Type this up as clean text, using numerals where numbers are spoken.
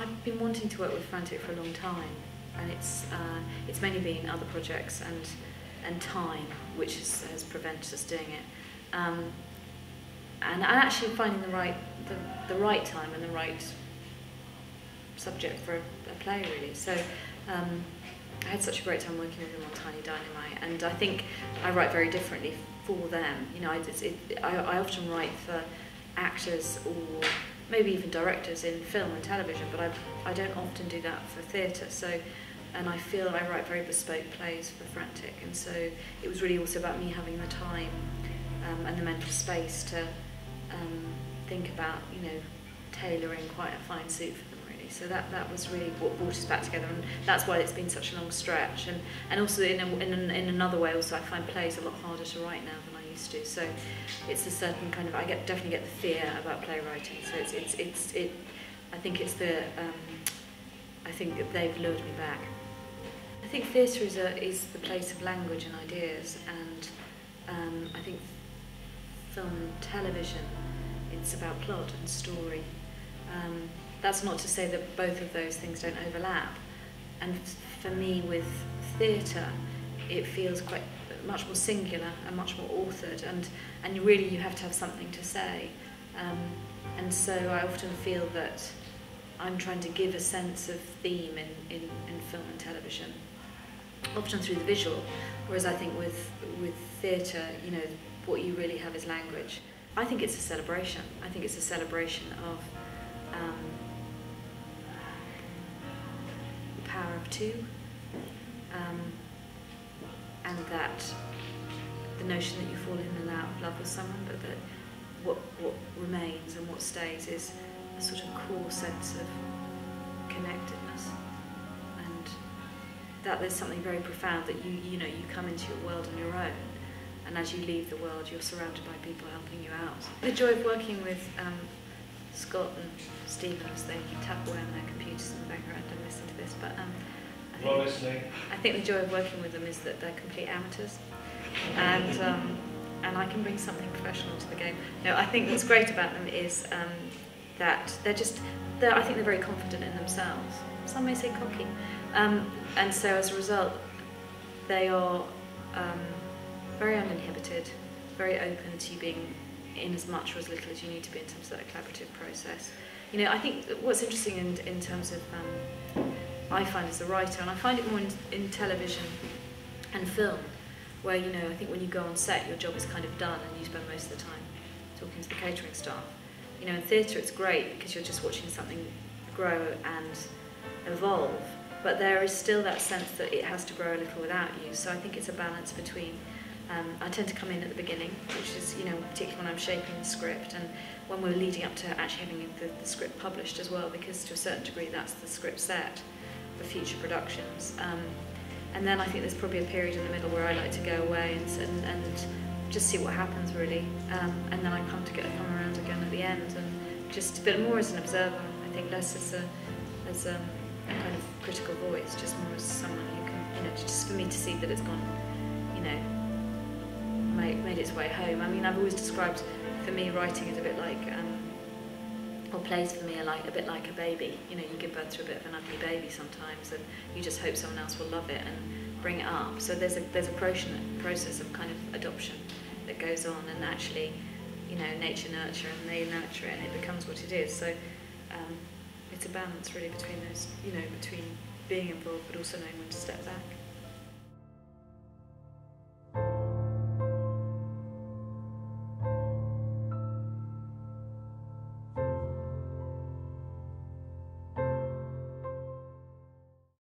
I've been wanting to work with Frantic for a long time, and it's mainly been other projects and time which has prevented us doing it. And actually finding the right time and the right subject for a play, really. So I had such a great time working with them on Tiny Dynamite, and I think I write very differently for them. You know, I often write for actors or maybe even directors in film and television, but I don't often do that for theatre. So, and I feel I write very bespoke plays for Frantic, and so it was really also about me having the time and the mental space to think about, you know, tailoring quite a fine suit for them, really. So that was really what brought us back together, and that's why it's been such a long stretch. And also in another way, also I find plays a lot harder to write now than I used to. So it's a certain kind of, definitely get the fear about playwriting. So I think it's the I think that they've lured me back. I think theatre is the place of language and ideas, and I think film and television, it's about plot and story. That's not to say that both of those things don't overlap. And for me, with theatre, it feels quite much more singular and much more authored, and really you have to have something to say. And so I often feel that I'm trying to give a sense of theme in film and television, often through the visual, whereas I think with theatre, you know, what you really have is language. I think it's a celebration. I think it's a celebration of the power of two, and that the notion that you fall in love with someone, but that what remains and what stays is a sort of core sense of connectedness, and that there's something very profound that you know, you come into your world on your own, and as you leave the world, you're surrounded by people helping you out. The joy of working with Scott and Stephen, as they tap away on their computers in the background and listen to this, but I think the joy of working with them is that they're complete amateurs, and I can bring something professional to the game. No, I think what's great about them is that I think they're very confident in themselves. Some may say cocky, and so as a result, they are very uninhibited, very open to you being in as much or as little as you need to be in terms of that collaborative process. You know, I think what's interesting in terms of, I find as a writer, and I find it more in television and film, where, you know, I think when you go on set, your job is kind of done and you spend most of the time talking to the catering staff. You know, in theatre it's great because you're just watching something grow and evolve, but there is still that sense that it has to grow a little without you. So I think it's a balance between, I tend to come in at the beginning, which is, you know, particularly when I'm shaping the script and when we're leading up to actually having the script published as well, because to a certain degree that's the script set for future productions. And then I think there's probably a period in the middle where I like to go away and just see what happens, really. And then I come around again at the end, and just a bit more as an observer, I think, less as a kind of critical voice, just more as someone who can, you know, just for me to see that it's gone, you know, made its way home. I mean, I've always described, for me, writing as a bit like, or plays for me are like a bit like a baby. You know, you give birth to a bit of an ugly baby sometimes, and you just hope someone else will love it and bring it up. So there's a process of kind of adoption that goes on, and actually, you know, nature nurture and they nurture it, and it becomes what it is. So it's a balance really between those, you know, between being involved but also knowing when to step back.